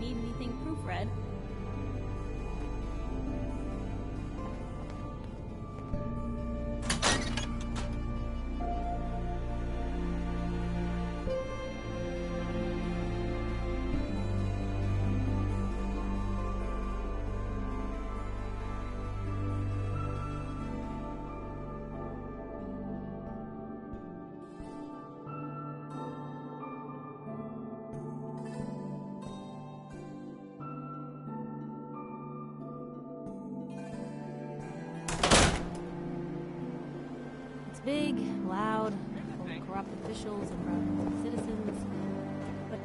need anything proofread. Big, loud, full of corrupt officials and corrupt citizens, but...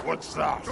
What's that?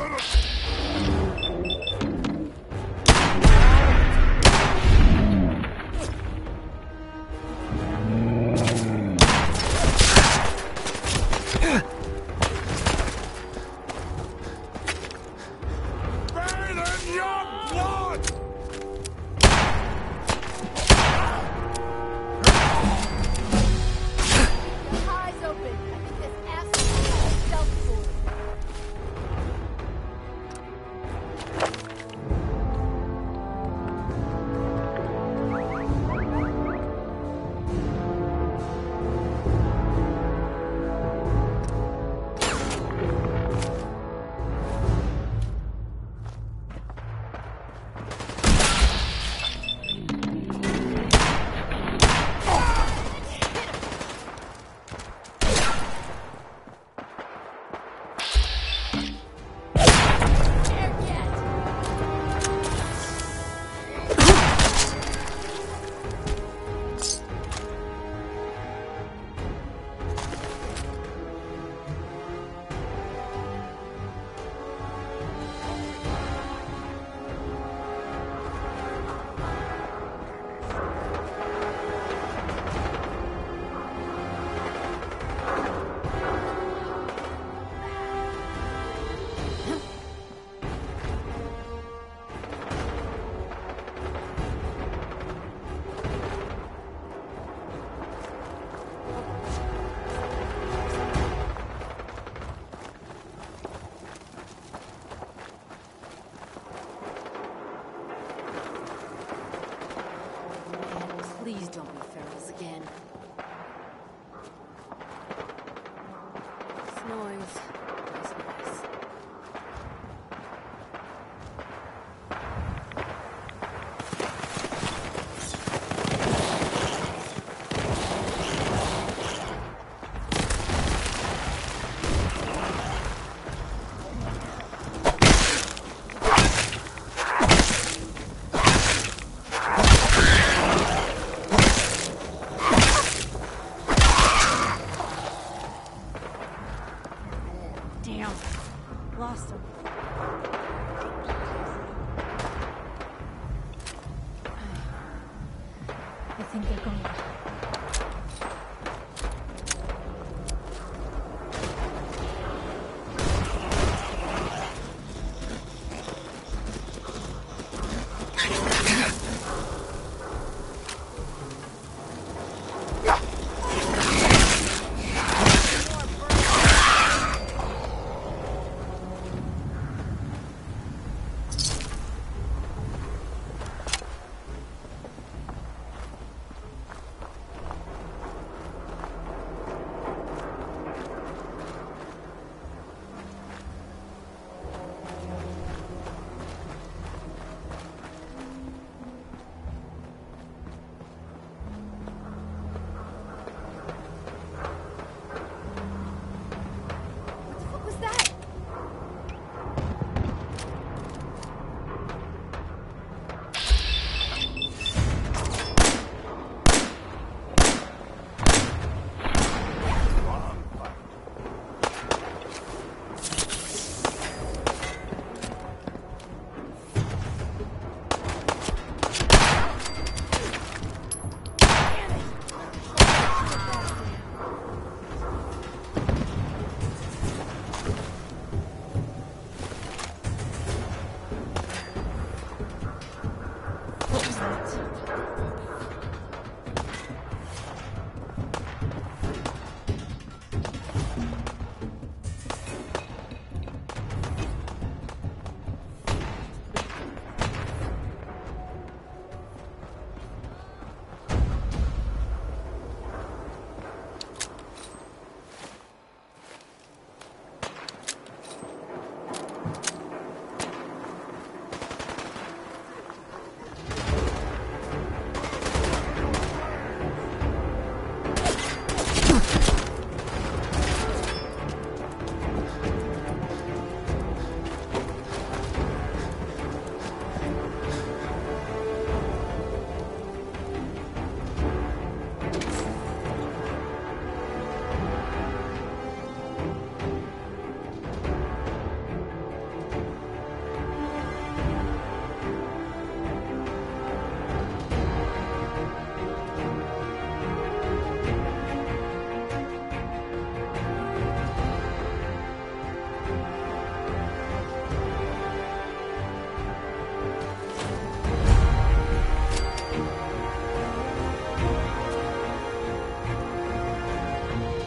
again. This noise is nice. Damn. Lost him. I think they're gone. What was that? What was that?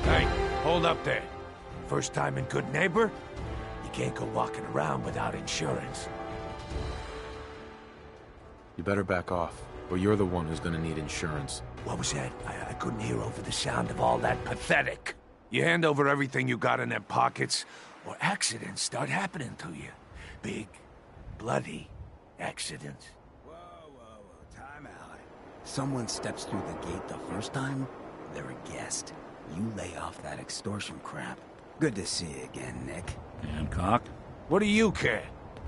Hey, hold up there. First time in Good Neighbor? You can't go walking around without insurance. You better back off, or you're the one who's gonna need insurance. What was that? I couldn't hear over the sound of all that pathetic. You hand over everything you got in them pockets, or accidents start happening to you. Big, bloody accidents. Whoa, time out. Someone steps through the gate the first time, they're a guest. You lay off that extortion crap. Good to see you again, Nick. Hancock? What do you care?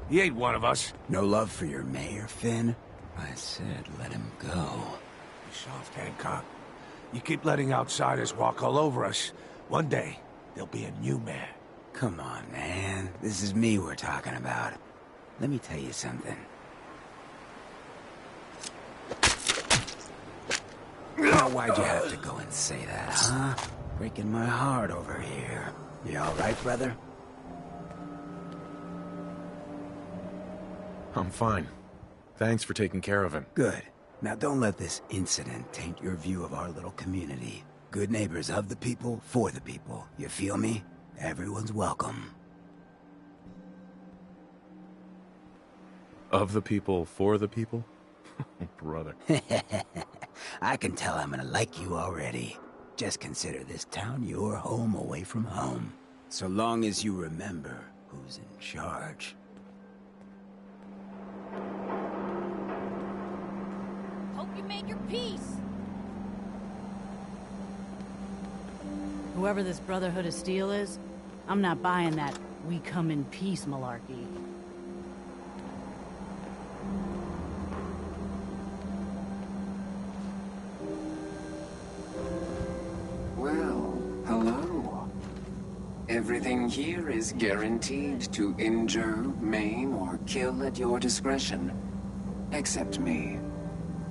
He ain't one of us. No love for your mayor, Finn? I said let him go. Be soft, Hancock. You keep letting outsiders walk all over us. One day, there'll be a new mayor. Come on, man. This is me we're talking about. Let me tell you something. Now, why'd you have to go and say that, huh? Breaking my heart over here. You all right, brother? I'm fine. Thanks for taking care of him. Good. Now don't let this incident taint your view of our little community. Good neighbors of the people, for the people. You feel me? Everyone's welcome. Of the people, for the people? Brother. I can tell I'm gonna like you already. Just consider this town your home away from home. So long as you remember who's in charge. Hope you made your peace. Whoever this Brotherhood of Steel is, I'm not buying that we come in peace malarkey. Well, hello. Everything here is guaranteed to injure, maim, or kill at your discretion. Except me.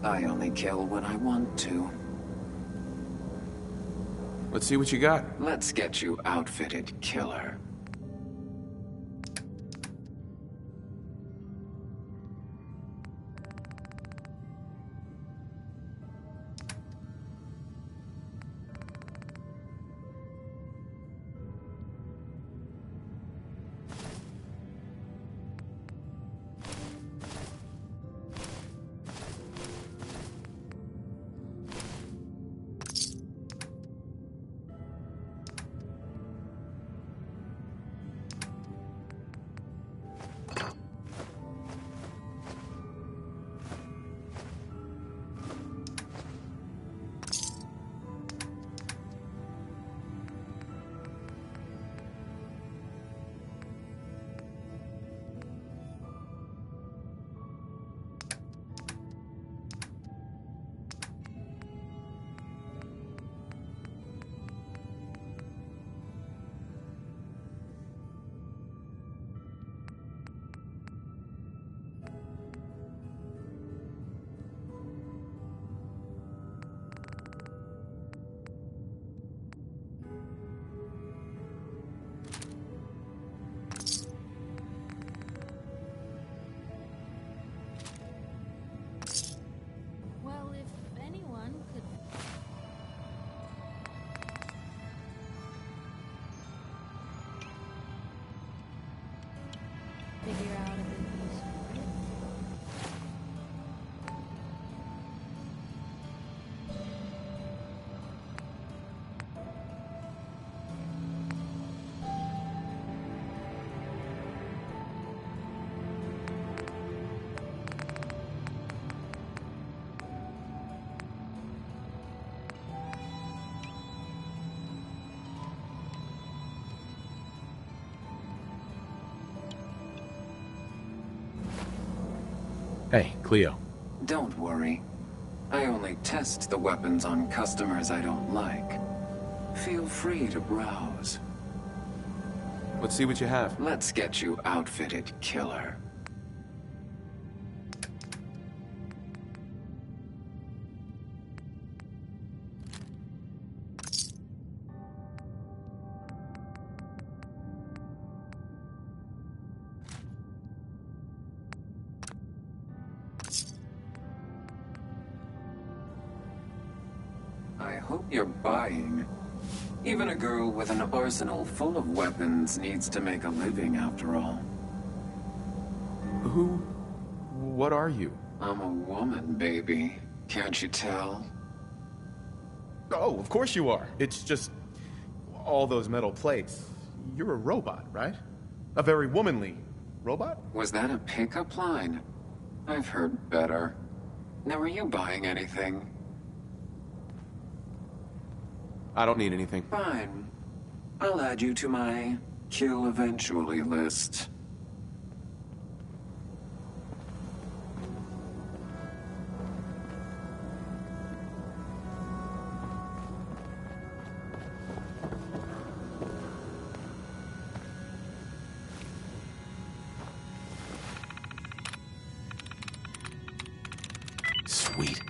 I only kill when I want to. Let's see what you got. Let's get you outfitted, killer. Well, if anyone could... figure out if it'd be useful. Hey, Cleo. Don't worry. I only test the weapons on customers I don't like. Feel free to browse. Let's see what you have. Let's get you outfitted, killer. I hope you're buying. Even a girl with an arsenal full of weapons needs to make a living after all. Who? What are you? I'm a woman, baby. Can't you tell? Oh, of course you are. It's just all those metal plates. You're a robot, right? A very womanly robot? Was that a pickup line? I've heard better. Now, are you buying anything? I don't need anything. Fine. I'll add you to my kill eventually list. Sweet.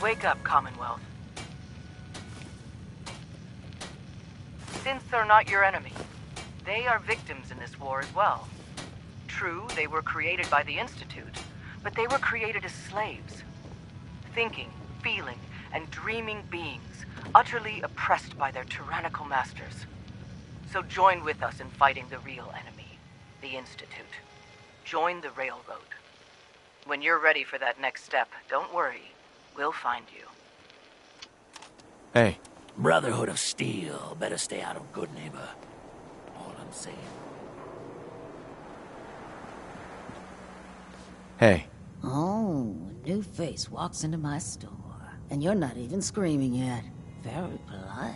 Wake up, Commonwealth. Synths are not your enemy. They are victims in this war as well. True, they were created by the Institute, but they were created as slaves. Thinking, feeling, and dreaming beings, utterly oppressed by their tyrannical masters. So join with us in fighting the real enemy, the Institute. Join the Railroad. When you're ready for that next step, don't worry. We'll find you. Hey. Brotherhood of Steel. Better stay out of Good Neighbor. All I'm saying. Hey. Oh, a new face walks into my store. And you're not even screaming yet. Very polite.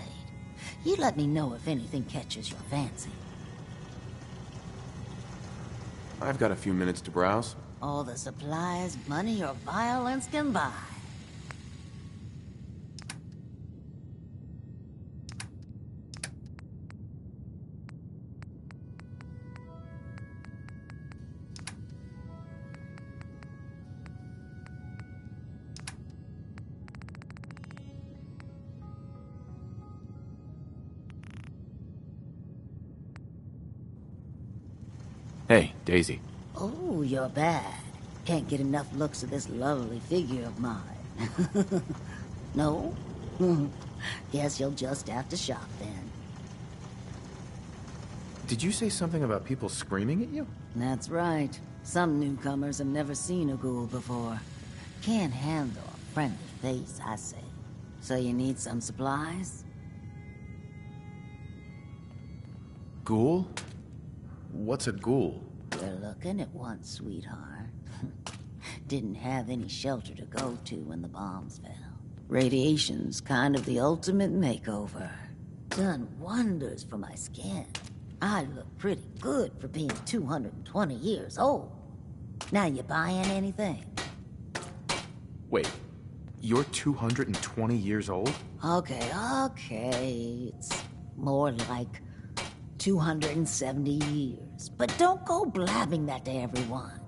You let me know if anything catches your fancy. I've got a few minutes to browse. All the supplies, money, or violence can buy. Hey, Daisy. Oh, you're bad. Can't get enough looks at this lovely figure of mine. No? Guess you'll just have to shop then. Did you say something about people screaming at you? That's right. Some newcomers have never seen a ghoul before. Can't handle a friendly face, I say. So you need some supplies? Ghoul? What's a ghoul? You're looking at one, sweetheart. Didn't have any shelter to go to when the bombs fell. Radiation's kind of the ultimate makeover. Done wonders for my skin. I look pretty good for being 220 years old. Now you buying anything? Wait, you're 220 years old? Okay. It's more like 270 years. But don't go blabbing that to everyone.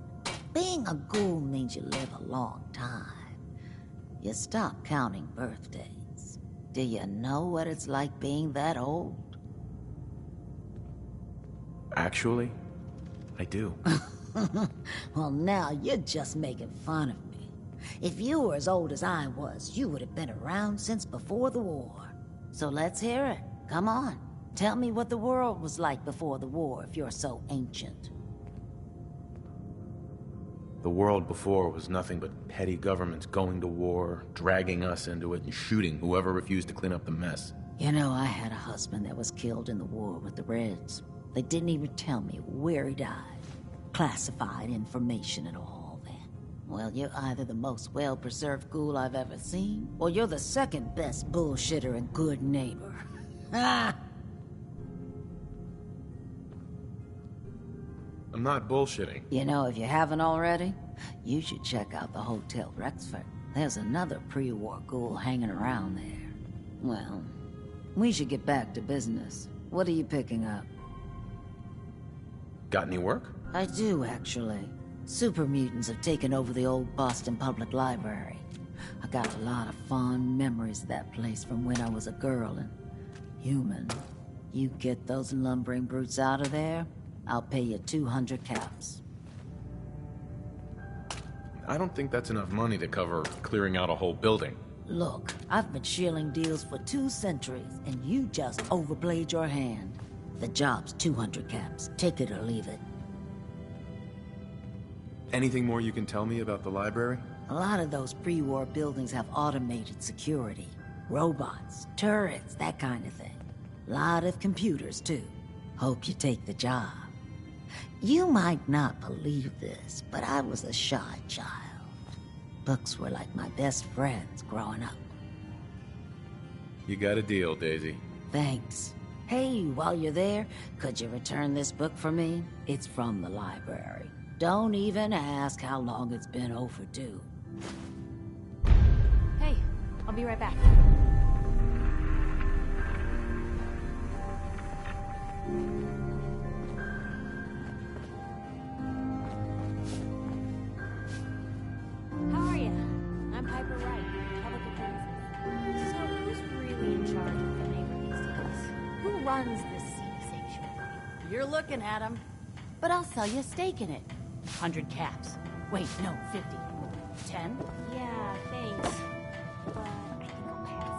Being a ghoul means you live a long time. You stop counting birthdays. Do you know what it's like being that old? Actually, I do. Well, now you're just making fun of me. If you were as old as I was, you would have been around since before the war. So let's hear it. Come on. Tell me what the world was like before the war if you're so ancient. The world before was nothing but petty governments going to war, dragging us into it, and shooting whoever refused to clean up the mess. You know, I had a husband that was killed in the war with the Reds. They didn't even tell me where he died. Classified information and all that. Well, you're either the most well-preserved ghoul I've ever seen, or you're the second best bullshitter and good neighbor. Ah! I'm not bullshitting. You know, if you haven't already, you should check out the Hotel Rexford. There's another pre-war ghoul hanging around there. Well, we should get back to business. What are you picking up? Got any work? I do, actually. Super mutants have taken over the old Boston Public Library. I got a lot of fond memories of that place from when I was a girl and human. You get those lumbering brutes out of there, I'll pay you 200 caps. I don't think that's enough money to cover clearing out a whole building. Look, I've been shilling deals for 2 centuries, and you just overplayed your hand. The job's 200 caps. Take it or leave it. Anything more you can tell me about the library? A lot of those pre-war buildings have automated security. Robots, turrets, that kind of thing. Lot of computers, too. Hope you take the job. You might not believe this, but I was a shy child. Books were like my best friends growing up. You got a deal, Daisy. Thanks. Hey, while you're there, could you return this book for me? It's from the library. Don't even ask how long it's been overdue. Hey, I'll be right back. How are you? I'm Piper Wright, public runs this sea sanctuary. You're looking at him. But I'll sell you a stake in it. 100 caps. Wait, no, 50. 10? Yeah, thanks. But I think I'll pass.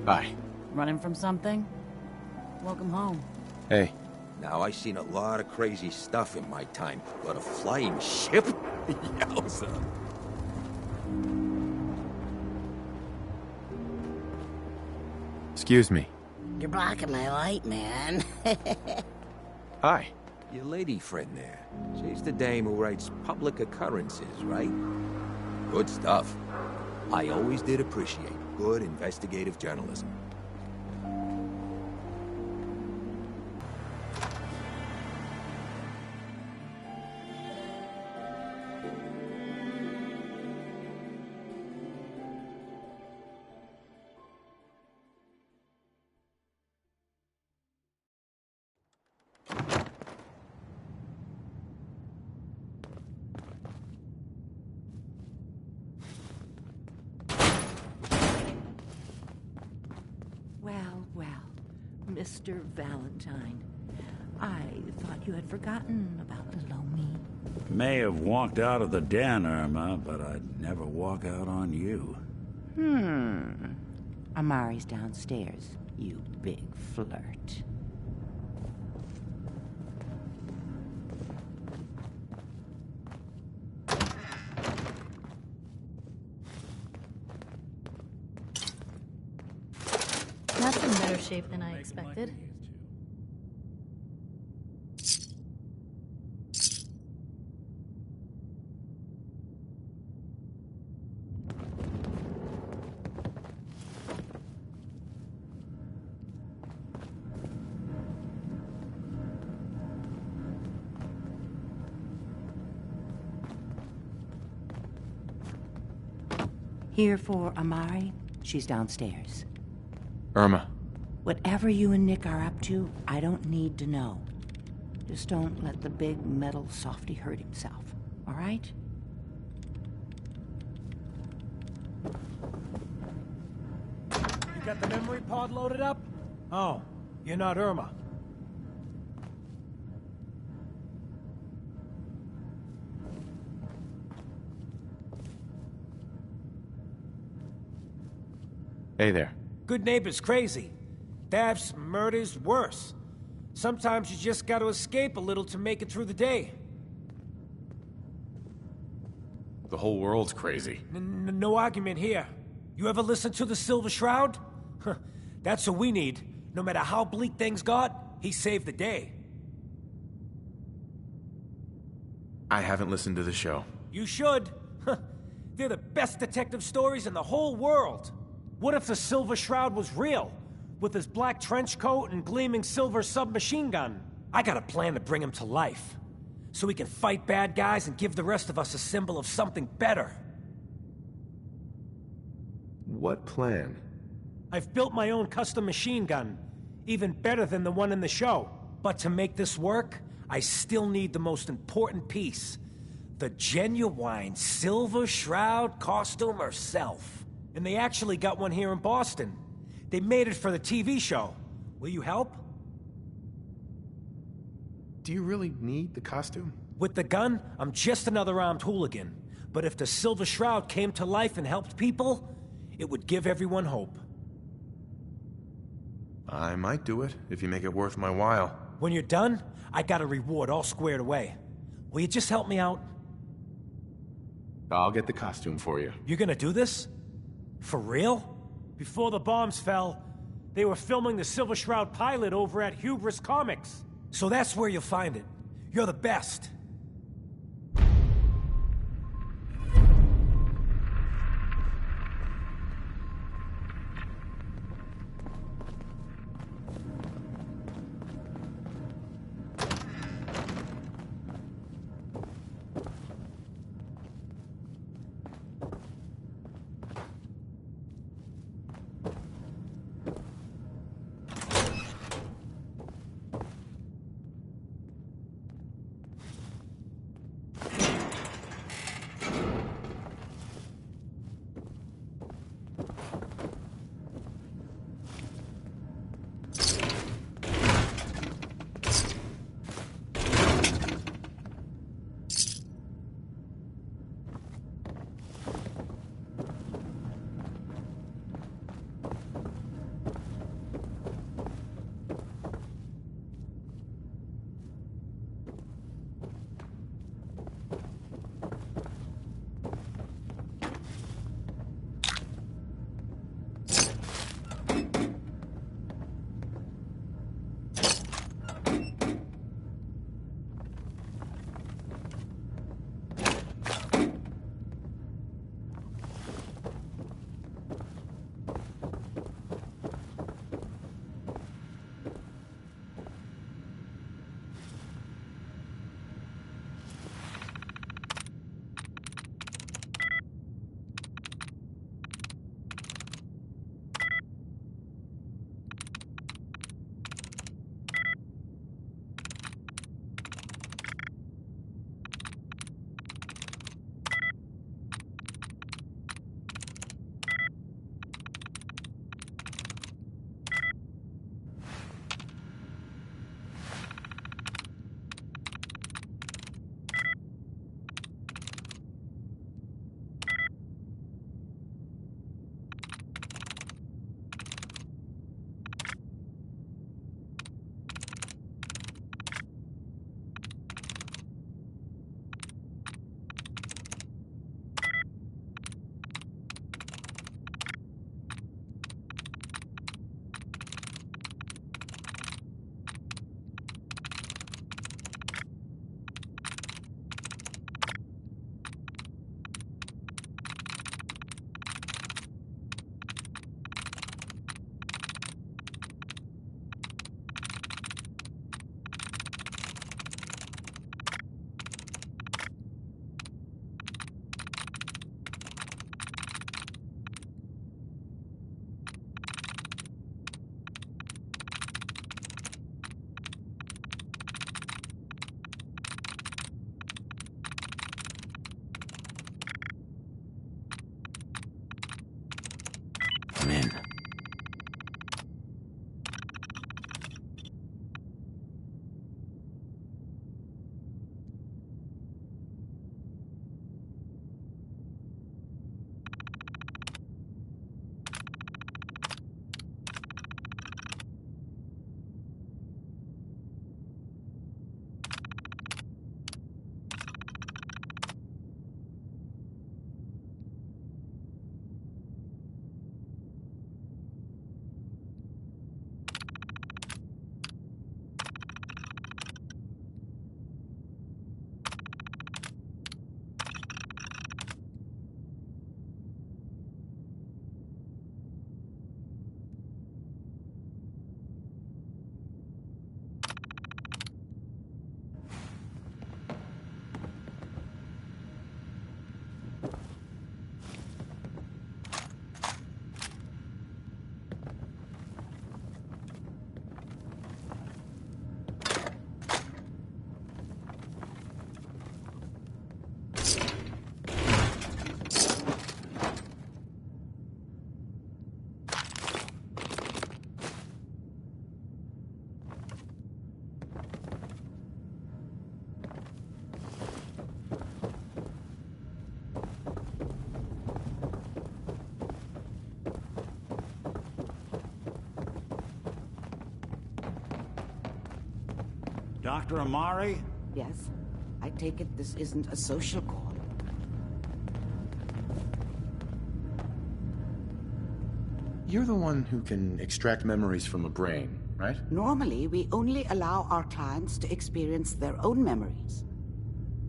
Bye. Running from something? Welcome home. Hey. Now, I seen a lot of crazy stuff in my time, but a flying ship? Yowza. Excuse me. You're blocking my light, man. Hi. Your lady friend there. She's the dame who writes public occurrences, right? Good stuff. I always did appreciate good investigative journalism. Well, Mr. Valentine. I thought you had forgotten about little me. May have walked out of the den, Irma, but I'd never walk out on you. Amari's downstairs, you big flirt. That's in better shape than I expected. Here for Amari? She's downstairs. Irma. Whatever you and Nick are up to, I don't need to know. Just don't let the big metal softy hurt himself, all right? You got the memory pod loaded up? Oh, you're not Irma. Hey there. Good neighbors crazy. Thefts, murders, worse. Sometimes you just gotta escape a little to make it through the day. The whole world's crazy. No argument here. You ever listen to the Silver Shroud? That's what we need. No matter how bleak things got, he saved the day. I haven't listened to the show. You should. They're the best detective stories in the whole world. What if the Silver Shroud was real? With his black trench coat and gleaming silver submachine gun? I got a plan to bring him to life. So we can fight bad guys and give the rest of us a symbol of something better. What plan? I've built my own custom machine gun. Even better than the one in the show. But to make this work, I still need the most important piece. The genuine Silver Shroud costume herself. And they actually got one here in Boston. They made it for the TV show. Will you help? Do you really need the costume? With the gun, I'm just another armed hooligan. But if the Silver Shroud came to life and helped people, it would give everyone hope. I might do it, if you make it worth my while. When you're done, I got a reward all squared away. Will you just help me out? I'll get the costume for you. You're gonna do this? For real? Before the bombs fell, they were filming the Silver Shroud pilot over at Hubris Comics. So that's where you'll find it. You're the best. Dr. Amari? Yes? I take it this isn't a social call. You're the one who can extract memories from a brain, right? Normally, we only allow our clients to experience their own memories.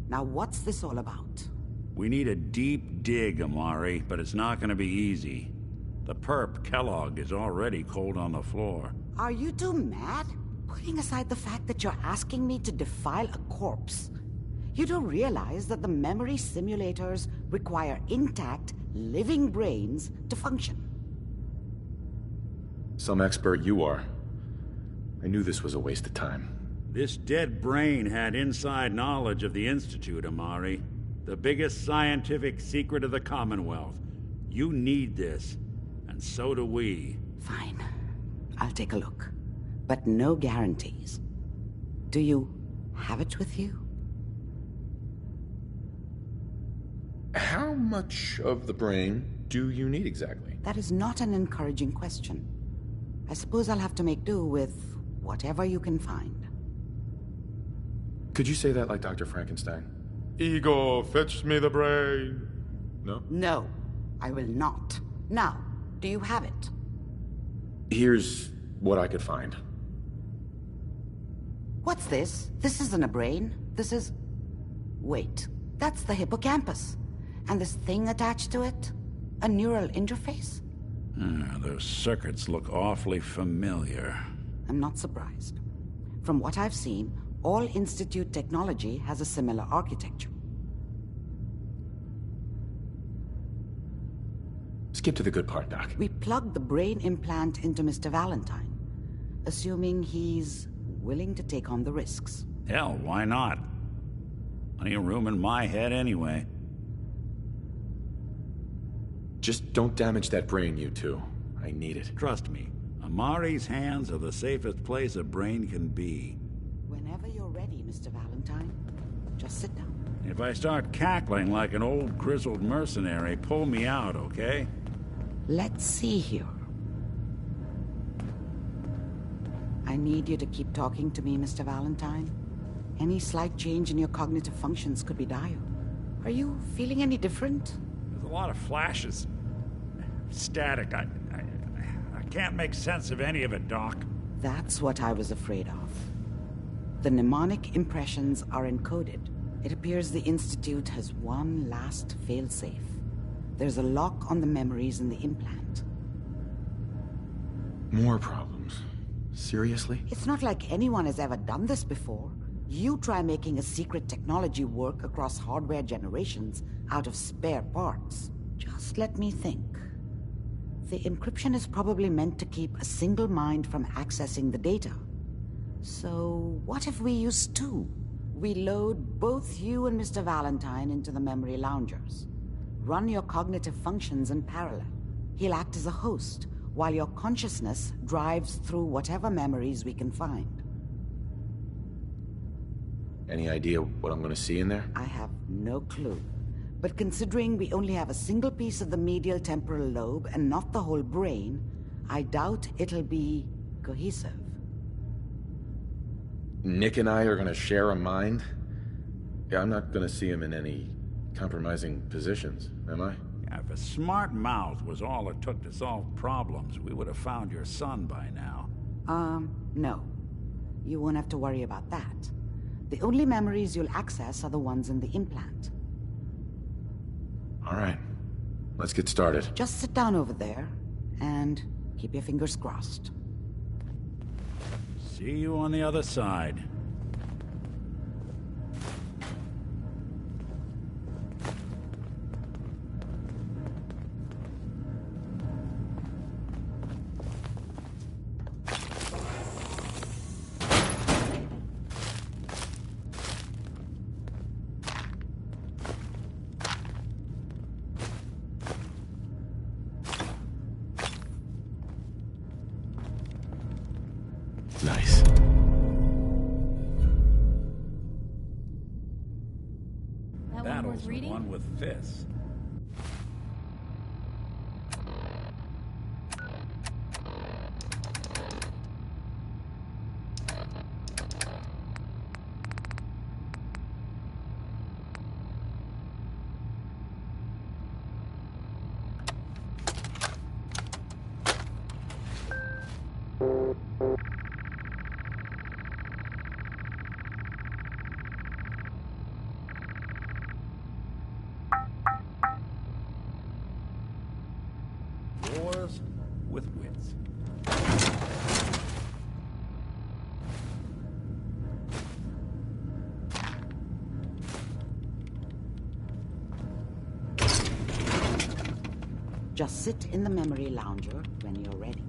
Now, what's this all about? We need a deep dig, Amari, but it's not gonna be easy. The perp, Kellogg, is already cold on the floor. Are you two mad? Putting aside the fact that you're asking me to defile a corpse, you don't realize that the memory simulators require intact, living brains to function. Some expert you are. I knew this was a waste of time. This dead brain had inside knowledge of the Institute, Amari. The biggest scientific secret of the Commonwealth. You need this, and so do we. Fine. I'll take a look. But no guarantees. Do you have it with you? How much of the brain do you need exactly? That is not an encouraging question. I suppose I'll have to make do with whatever you can find. Could you say that like Dr. Frankenstein? Igor, fetch me the brain. No? No, I will not. Now, do you have it? Here's what I could find. What's this? This isn't a brain. This is... Wait, that's the hippocampus. And this thing attached to it? A neural interface? Those circuits look awfully familiar. I'm not surprised. From what I've seen, all Institute technology has a similar architecture. Skip to the good part, Doc. We plugged the brain implant into Mr. Valentine, assuming he's willing to take on the risks. Hell, why not? Plenty of room in my head anyway. Just don't damage that brain, you two. I need it. Trust me, Amari's hands are the safest place a brain can be. Whenever you're ready, Mr. Valentine, just sit down. If I start cackling like an old grizzled mercenary, pull me out, okay? Let's see here. I need you to keep talking to me, Mr. Valentine. Any slight change in your cognitive functions could be dire. Are you feeling any different? There's a lot of flashes. Static. I can't make sense of any of it, Doc. That's what I was afraid of. The mnemonic impressions are encoded. It appears the Institute has one last failsafe. There's a lock on the memories in the implant. More problems. Seriously? It's not like anyone has ever done this before. You try making a secret technology work across hardware generations out of spare parts. Just let me think. The encryption is probably meant to keep a single mind from accessing the data. So, what if we use two? We load both you and Mr. Valentine into the memory loungers. Run your cognitive functions in parallel. He'll act as a host, while your consciousness drives through whatever memories we can find. Any idea what I'm gonna see in there? I have no clue. But considering we only have a single piece of the medial temporal lobe and not the whole brain, I doubt it'll be cohesive. Nick and I are gonna share a mind? Yeah, I'm not gonna see him in any compromising positions, am I? If a smart mouth was all it took to solve problems, we would have found your son by now. No. You won't have to worry about that. The only memories you'll access are the ones in the implant. All right. Let's get started. Just sit down over there, and keep your fingers crossed. See you on the other side. Nice. That one That worth was the reading? one with this. Just sit in the memory lounger when you're ready.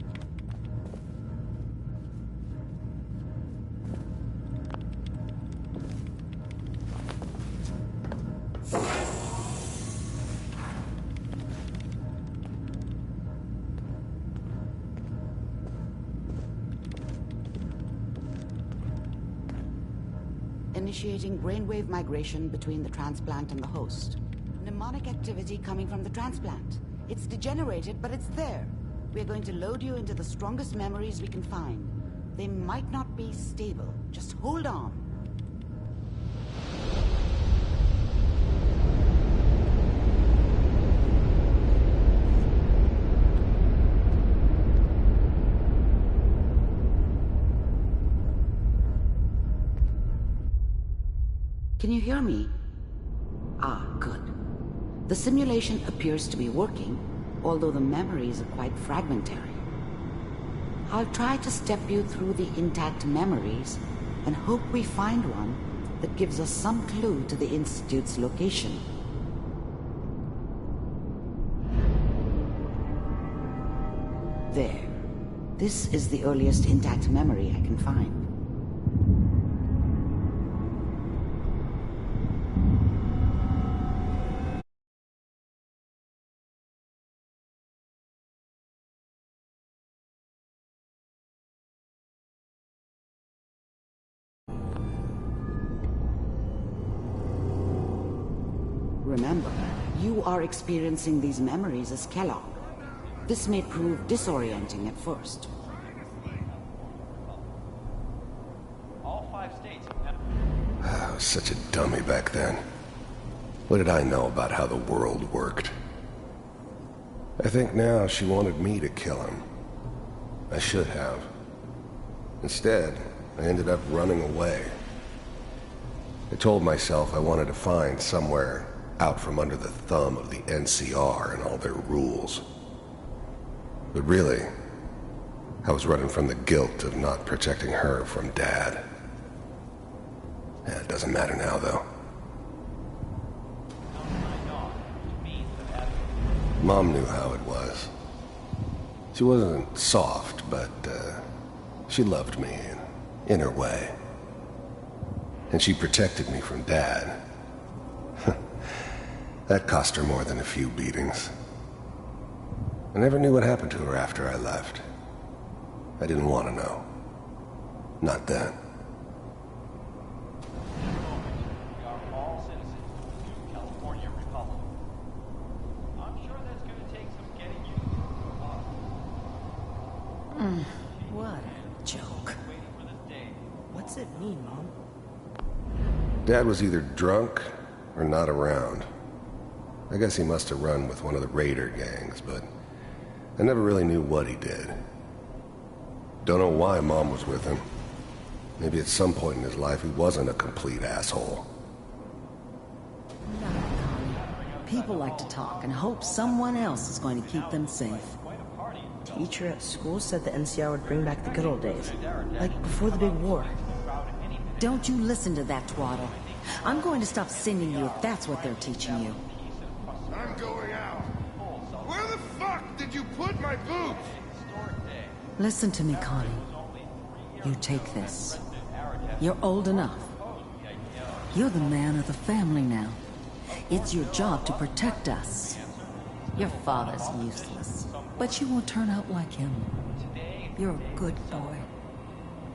Initiating brainwave migration between the transplant and the host. Mnemonic activity coming from the transplant. It's degenerated, but it's there. We're going to load you into the strongest memories we can find. They might not be stable. Just hold on. Can you hear me? Ah, good. The simulation appears to be working, although the memories are quite fragmentary. I'll try to step you through the intact memories and hope we find one that gives us some clue to the Institute's location. There. This is the earliest intact memory I can find. Remember, you are experiencing these memories as Kellogg. This may prove disorienting at first. I was such a dummy back then. What did I know about how the world worked? I think now she wanted me to kill him. I should have. Instead, I ended up running away. I told myself I wanted to find somewhere out from under the thumb of the NCR and all their rules. But really, I was running from the guilt of not protecting her from Dad. It doesn't matter now, though. Mom knew how it was. She wasn't soft, but she loved me in her way. And she protected me from Dad. That cost her more than a few beatings. I never knew what happened to her after I left. I didn't want to know. Not then. What a joke. What's it mean, Mom? Dad was either drunk or not around. I guess he must have run with one of the raider gangs, but I never really knew what he did. Don't know why Mom was with him. Maybe at some point in his life he wasn't a complete asshole. No, Connie. People like to talk and hope someone else is going to keep them safe. Teacher at school said the NCR would bring back the good old days, like before the big war. Don't you listen to that twaddle. I'm going to stop sending you if that's what they're teaching you. I'm going out. Where the fuck did you put my boots? Listen to me, Connie. You take this. You're old enough. You're the man of the family now. It's your job to protect us. Your father's useless, but you won't turn out like him. You're a good boy.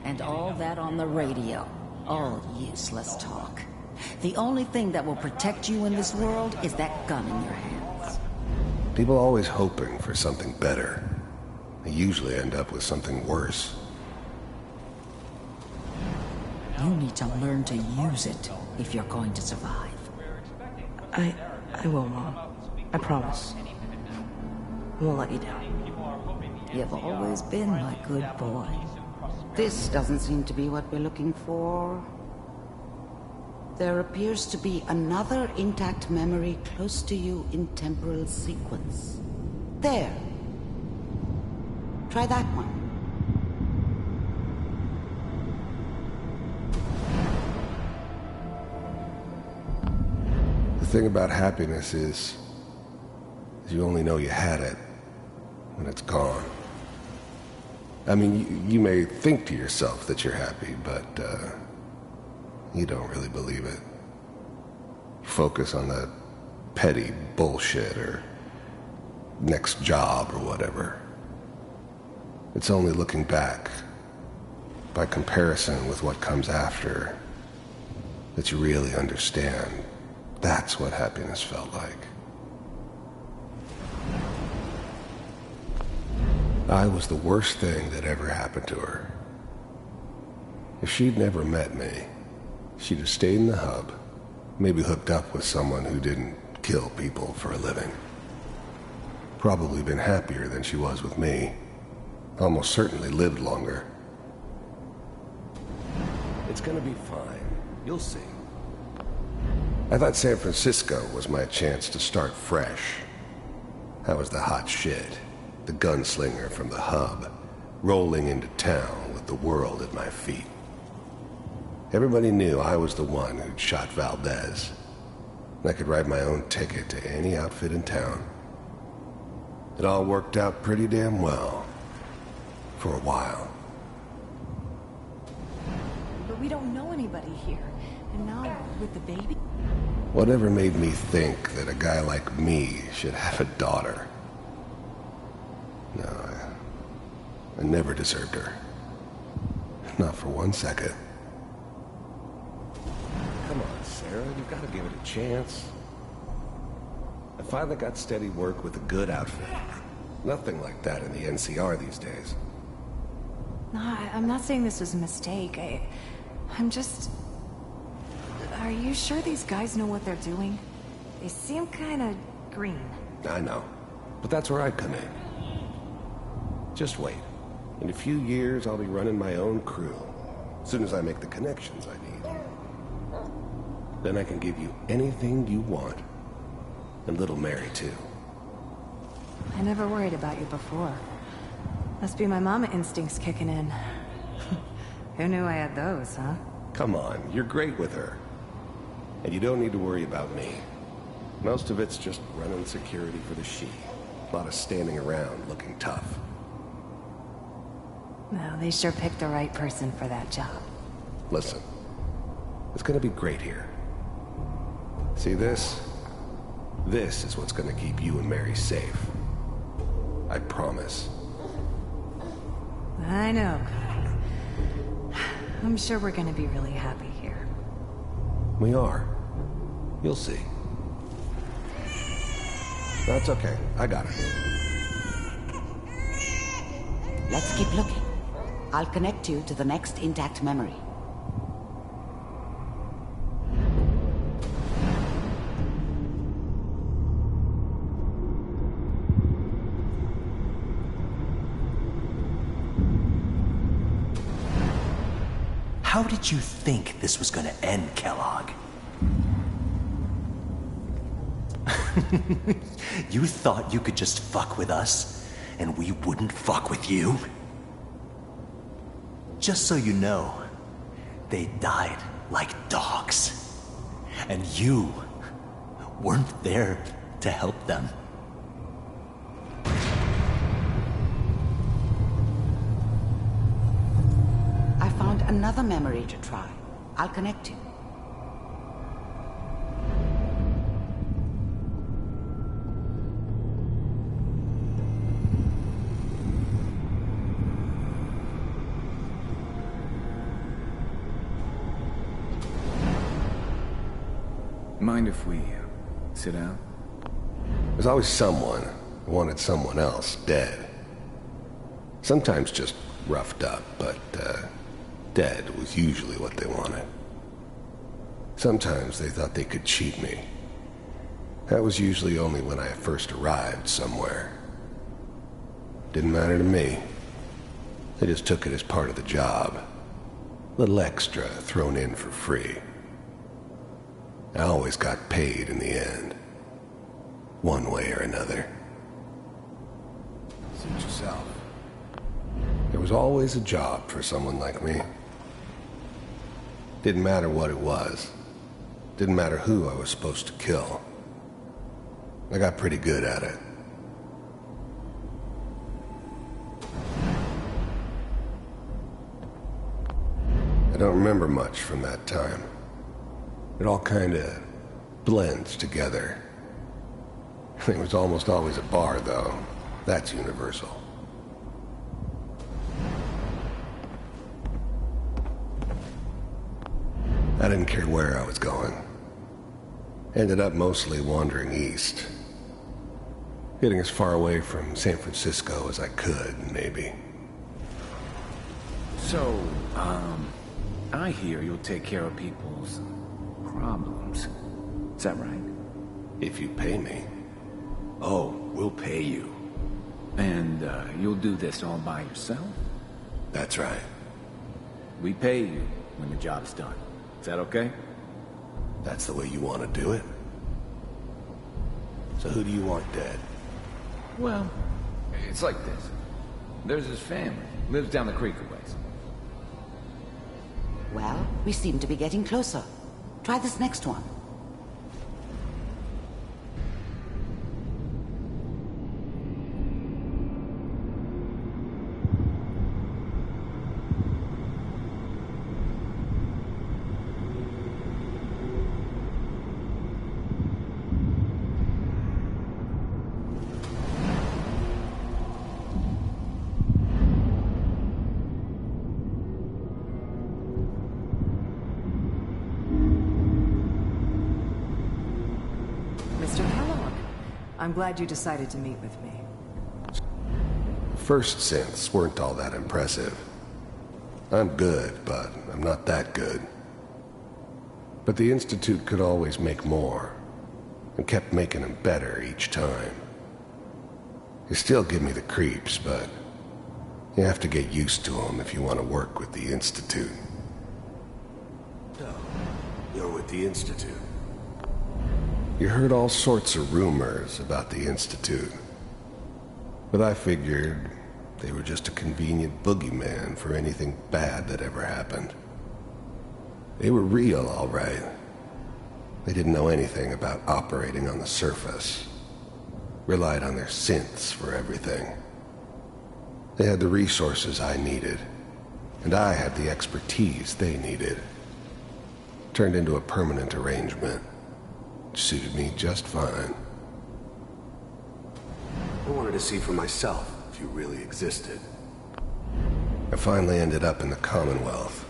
And all that on the radio, all useless talk. The only thing that will protect you in this world is that gun in your hands. People always hoping for something better. They usually end up with something worse. You need to learn to use it if you're going to survive. I will, Mom. I promise. I won't let you down. You've always been my good boy. This doesn't seem to be what we're looking for. There appears to be another intact memory close to you in temporal sequence. There. Try that one. The thing about happiness is you only know you had it when it's gone. I mean, you may think to yourself that you're happy, but you don't really believe it. You focus on the petty bullshit or next job or whatever. It's only looking back, by comparison with what comes after, that you really understand that's what happiness felt like. I was the worst thing that ever happened to her. If she'd never met me, she'd have stayed in the hub, maybe hooked up with someone who didn't kill people for a living. Probably been happier than she was with me. Almost certainly lived longer. It's gonna be fine. You'll see. I thought San Francisco was my chance to start fresh. I was the hot shit, the gunslinger from the hub, rolling into town with the world at my feet. Everybody knew I was the one who'd shot Valdez. I could write my own ticket to any outfit in town. It all worked out pretty damn well. For a while. But we don't know anybody here. And now, with the baby? Whatever made me think that a guy like me should have a daughter? No, I never deserved her. Not for 1 second. Come on, Sarah, you've got to give it a chance. I finally got steady work with a good outfit. Nothing like that in the NCR these days. No, I'm not saying this was a mistake. I'm just... Are you sure these guys know what they're doing? They seem kinda green. I know. But that's where I come in. Just wait. In a few years, I'll be running my own crew. As soon as I make the connections I need. Then I can give you anything you want. And little Mary, too. I never worried about you before. Must be my mama instincts kicking in. Who knew I had those, huh? Come on, you're great with her. And you don't need to worry about me. Most of it's just running security for the she. A lot of standing around looking tough. Well, they sure picked the right person for that job. Listen, it's gonna be great here. See this? This is what's gonna keep you and Mary safe. I promise. I know. I'm sure we're gonna be really happy here. We are. You'll see. That's okay. I got it. Let's keep looking. I'll connect you to the next intact memory. How did you think this was gonna end, Kellogg? You thought you could just fuck with us, and we wouldn't fuck with you? Just so you know, they died like dogs. And you weren't there to help them. I found another memory to try. I'll connect you. Mind if we sit down? There's always someone who wanted someone else dead. Sometimes just roughed up, but dead was usually what they wanted. Sometimes they thought they could cheat me. That was usually only when I first arrived somewhere. Didn't matter to me. They just took it as part of the job. Little extra thrown in for free. I always got paid in the end. One way or another. Suit yourself. There was always a job for someone like me. Didn't matter what it was. Didn't matter who I was supposed to kill. I got pretty good at it. I don't remember much from that time. It all kinda blends together. It was almost always a bar, though. That's universal. I didn't care where I was going. Ended up mostly wandering east. Getting as far away from San Francisco as I could, maybe. So, I hear you'll take care of people's problems. Is that right? If you pay me. Oh, we'll pay you. And, you'll do this all by yourself? That's right. We pay you when the job's done. Is that okay? That's the way you want to do it? So who do you want dead? Well, it's like this. There's his family. Lives down the creek a ways. Well, we seem to be getting closer. Try this next one. I'm glad you decided to meet with me. First synths weren't all that impressive. I'm good, but I'm not that good. But the Institute could always make more, and kept making them better each time. They still give me the creeps, but you have to get used to them if you want to work with the Institute. So, you're with the Institute? You heard all sorts of rumors about the Institute. But I figured they were just a convenient boogeyman for anything bad that ever happened. They were real, all right. They didn't know anything about operating on the surface. Relied on their synths for everything. They had the resources I needed, and I had the expertise they needed. Turned into a permanent arrangement. Suited me just fine. I wanted to see for myself if you really existed. I finally ended up in the Commonwealth.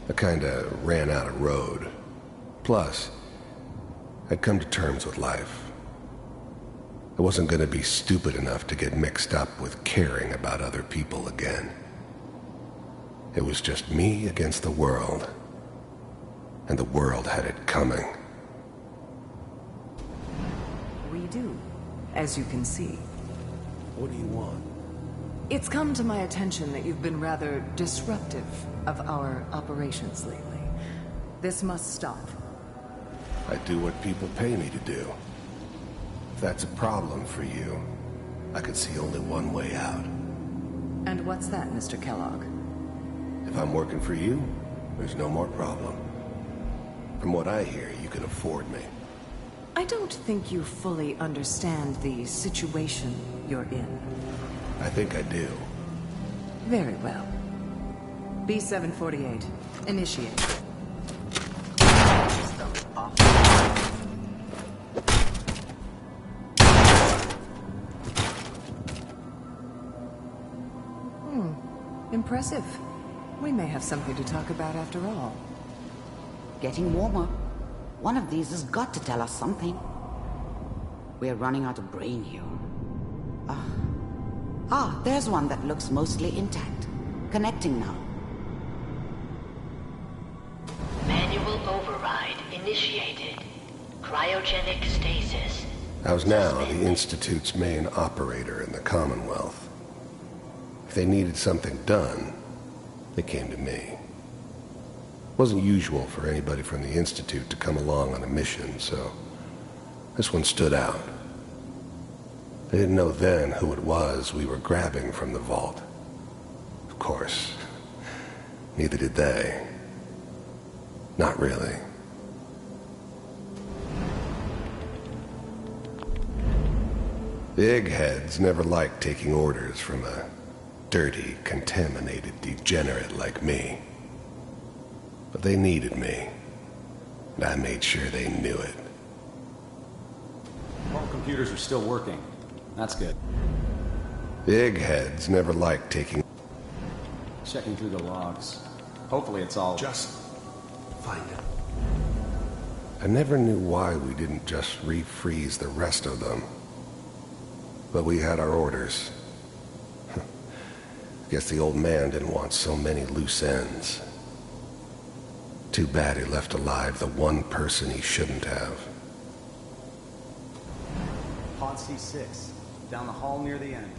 I kinda ran out of road. Plus, I'd come to terms with life. I wasn't gonna be stupid enough to get mixed up with caring about other people again. It was just me against the world. And the world had it coming. We do, as you can see. What do you want? It's come to my attention that you've been rather disruptive of our operations lately. This must stop. I do what people pay me to do. If that's a problem for you, I could see only one way out. And what's that, Mr. Kellogg? If I'm working for you, there's no more problem. From what I hear, you can afford me. I don't think you fully understand the situation you're in. I think I do. Very well. B-748, initiate. Impressive. We may have something to talk about after all. Getting warmer. One of these has got to tell us something. We're running out of brain here. There's one that looks mostly intact. Connecting now. Manual override initiated. Cryogenic stasis. I was now the Institute's main operator in the Commonwealth. If they needed something done, they came to me. Wasn't usual for anybody from the Institute to come along on a mission, so this one stood out. I didn't know then who it was we were grabbing from the vault. Of course, neither did they. Not really. The eggheads never liked taking orders from a dirty, contaminated degenerate like me. But they needed me. And I made sure they knew it. All computers are still working. That's good. The eggheads never liked taking... Checking through the logs. Hopefully it's all... Just find it. I never knew why we didn't just refreeze the rest of them. But we had our orders. Guess the old man didn't want so many loose ends. Too bad he left alive the one person he shouldn't have. Pod C6. Down the hall near the end.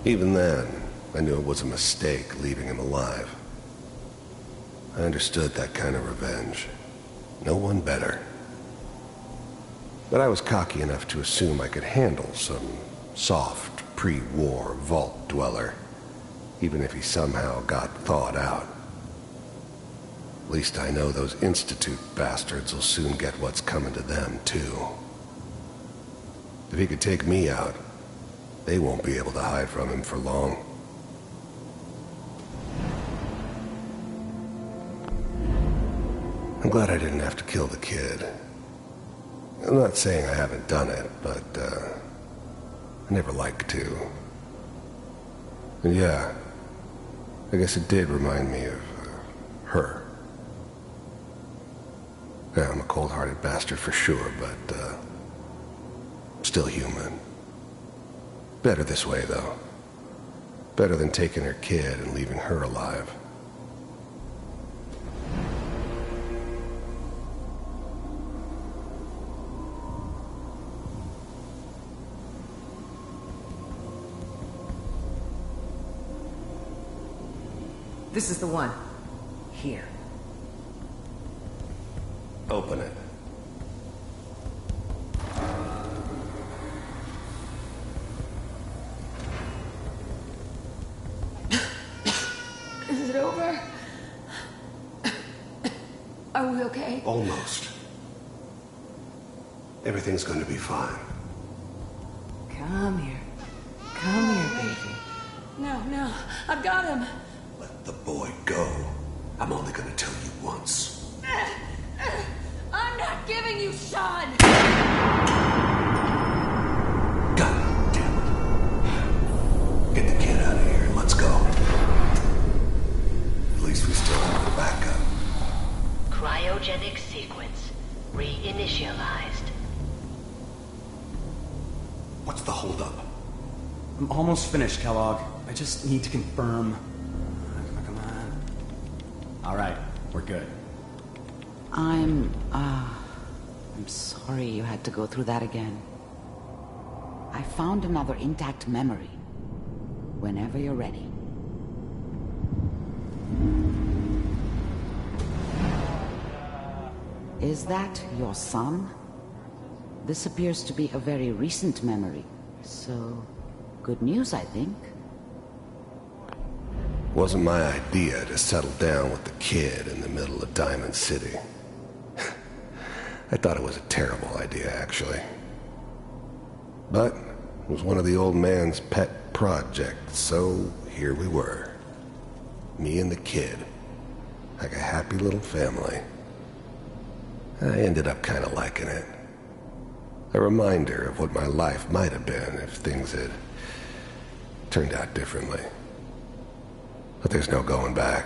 Even then, I knew it was a mistake leaving him alive. I understood that kind of revenge. No one better. But I was cocky enough to assume I could handle some soft, pre-war vault dweller, even if he somehow got thawed out. At least I know those Institute bastards will soon get what's coming to them, too. If he could take me out, they won't be able to hide from him for long. I'm glad I didn't have to kill the kid. I'm not saying I haven't done it, but, I never liked to. And yeah, I guess it did remind me of, her. Yeah, I'm a cold-hearted bastard for sure, but, still human. Better this way, though. Better than taking her kid and leaving her alive. This is the one. Here. Open it. Is it over? Are we okay? Almost. Everything's going to be fine. Come here. Come here, baby. No, I've got him. Let the boy go. I'm only going to tell you once. I'm not giving you Sean! God damn it. Get the kid out of here and let's go. At least we still have the backup. Cryogenic sequence reinitialized. What's the holdup? I'm almost finished, Kellogg. I just need to confirm. Come on. Alright, we're good. I'm sorry you had to go through that again. I found another intact memory. Whenever you're ready. Is that your son? This appears to be a very recent memory, so good news, I think. Wasn't my idea to settle down with the kid in the middle of Diamond City. I thought it was a terrible idea, actually. But it was one of the old man's pet projects, so here we were. Me and the kid, like a happy little family. I ended up kind of liking it. A reminder of what my life might have been if things had turned out differently. But there's no going back.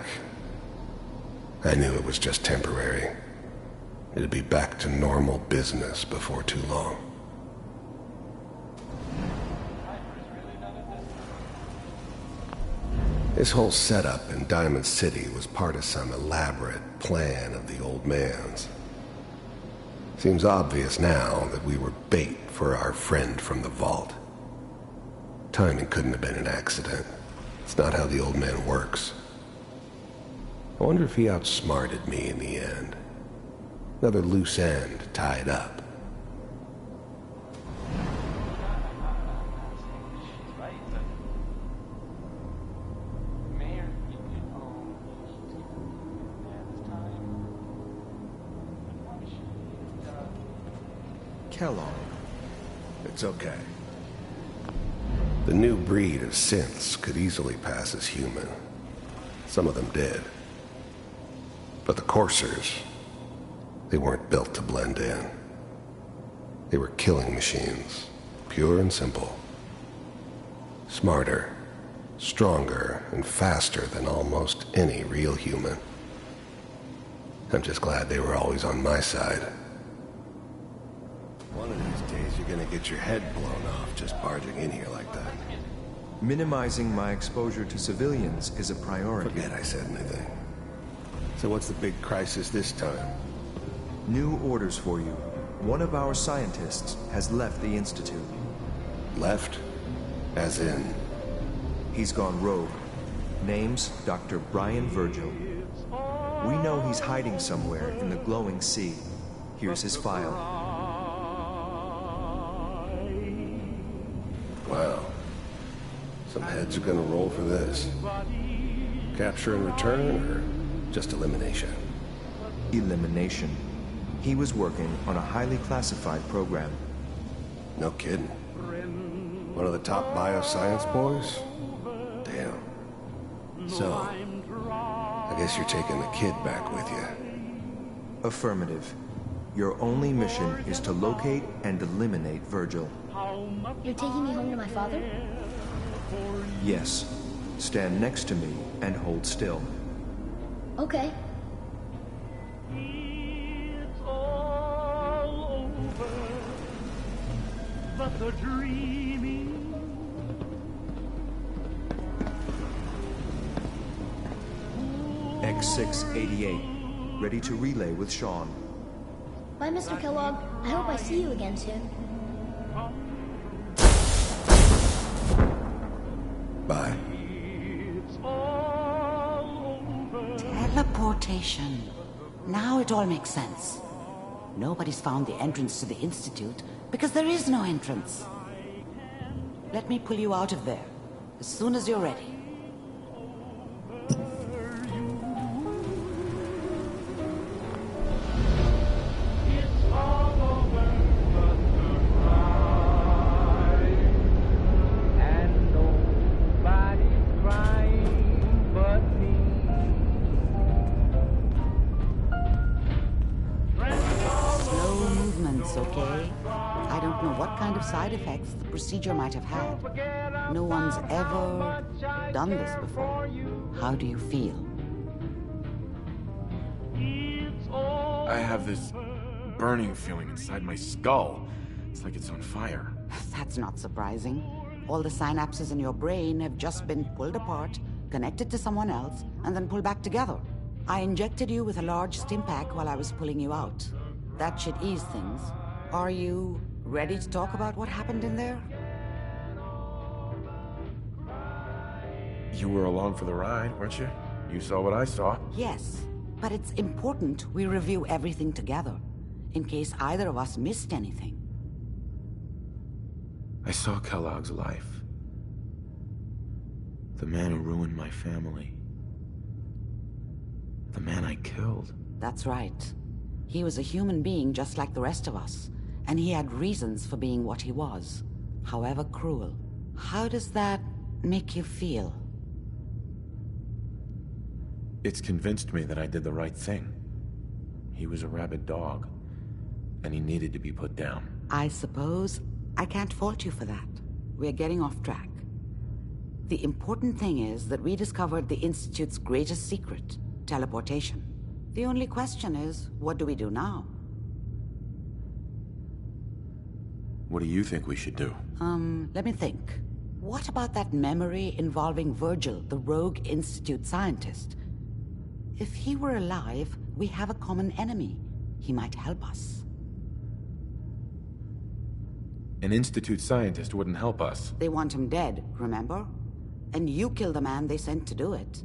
I knew it was just temporary. It'd be back to normal business before too long. This whole setup in Diamond City was part of some elaborate plan of the old man's. Seems obvious now that we were bait for our friend from the vault. Timing couldn't have been an accident. It's not how the old man works. I wonder if he outsmarted me in the end. Another loose end tied up. Kellogg. It's okay. The new breed of synths could easily pass as human. Some of them did. But the coursers, they weren't built to blend in. They were killing machines, pure and simple. Smarter, stronger, and faster than almost any real human. I'm just glad they were always on my side. One of these days you're gonna get your head blown off just barging in here like that. Minimizing my exposure to civilians is a priority. Forget I said anything. So what's the big crisis this time? New orders for you. One of our scientists has left the Institute. Left? As in? He's gone rogue. Name's Dr. Brian Virgil. We know he's hiding somewhere in the glowing sea. Here's his file. Wow. Some heads are gonna roll for this. Capture and return, or just elimination? Elimination. He was working on a highly classified program. No kidding. One of the top bioscience boys? Damn. So, I guess you're taking the kid back with you. Affirmative. Your only mission is to locate and eliminate Virgil. You're taking me home to my father? Yes. Stand next to me and hold still. Okay. But the dreaming. X688. Ready to relay with Sean. Bye, Mr. Kellogg. I hope I see you again soon. Bye. Teleportation. Now it all makes sense. Nobody's found the entrance to the Institute because there is no entrance. Let me pull you out of there as soon as you're ready. Side effects the procedure might have had. No one's ever done this before. How do you feel? I have this burning feeling inside my skull. It's like it's on fire. That's not surprising. All the synapses in your brain have just been pulled apart, connected to someone else, and then pulled back together. I injected you with a large stim pack while I was pulling you out. That should ease things. Are you ready to talk about what happened in there? You were along for the ride, weren't you? You saw what I saw. Yes, but it's important we review everything together, in case either of us missed anything. I saw Kellogg's life. The man who ruined my family. The man I killed. That's right. He was a human being just like the rest of us. And he had reasons for being what he was, however cruel. How does that make you feel? It's convinced me that I did the right thing. He was a rabid dog, and he needed to be put down. I suppose I can't fault you for that. We're getting off track. The important thing is that we discovered the Institute's greatest secret, teleportation. The only question is, what do we do now? What do you think we should do? Let me think. What about that memory involving Virgil, the rogue Institute scientist? If he were alive, we have a common enemy. He might help us. An Institute scientist wouldn't help us. They want him dead, remember? And you killed the man they sent to do it.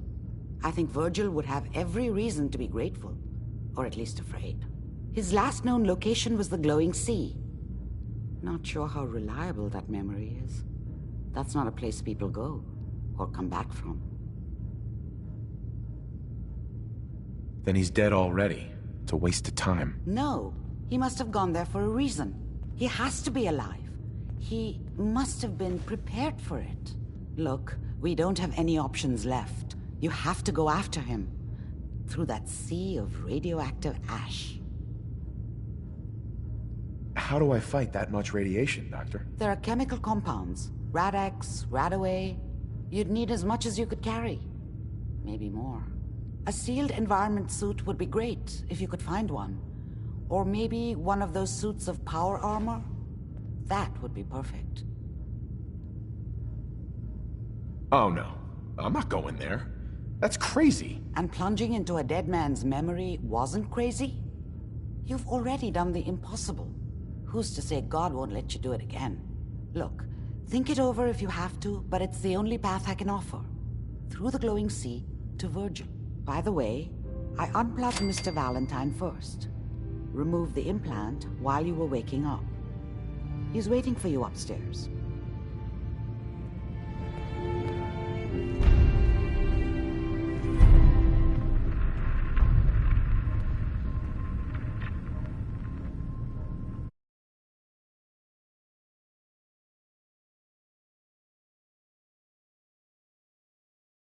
I think Virgil would have every reason to be grateful. Or at least afraid. His last known location was the glowing sea. Not sure how reliable that memory is. That's not a place people go, or come back from. Then he's dead already. It's a waste of time. No, he must have gone there for a reason. He has to be alive. He must have been prepared for it. Look, we don't have any options left. You have to go after him. Through that sea of radioactive ash. How do I fight that much radiation, Doctor? There are chemical compounds. Rad-X, Radaway. You'd need as much as you could carry. Maybe more. A sealed environment suit would be great, if you could find one. Or maybe one of those suits of power armor? That would be perfect. Oh no, I'm not going there. That's crazy. And plunging into a dead man's memory wasn't crazy? You've already done the impossible. Who's to say God won't let you do it again? Look, think it over if you have to, but it's the only path I can offer. Through the glowing sea to Virgil. By the way, I unplugged Mr. Valentine first. Removed the implant while you were waking up. He's waiting for you upstairs.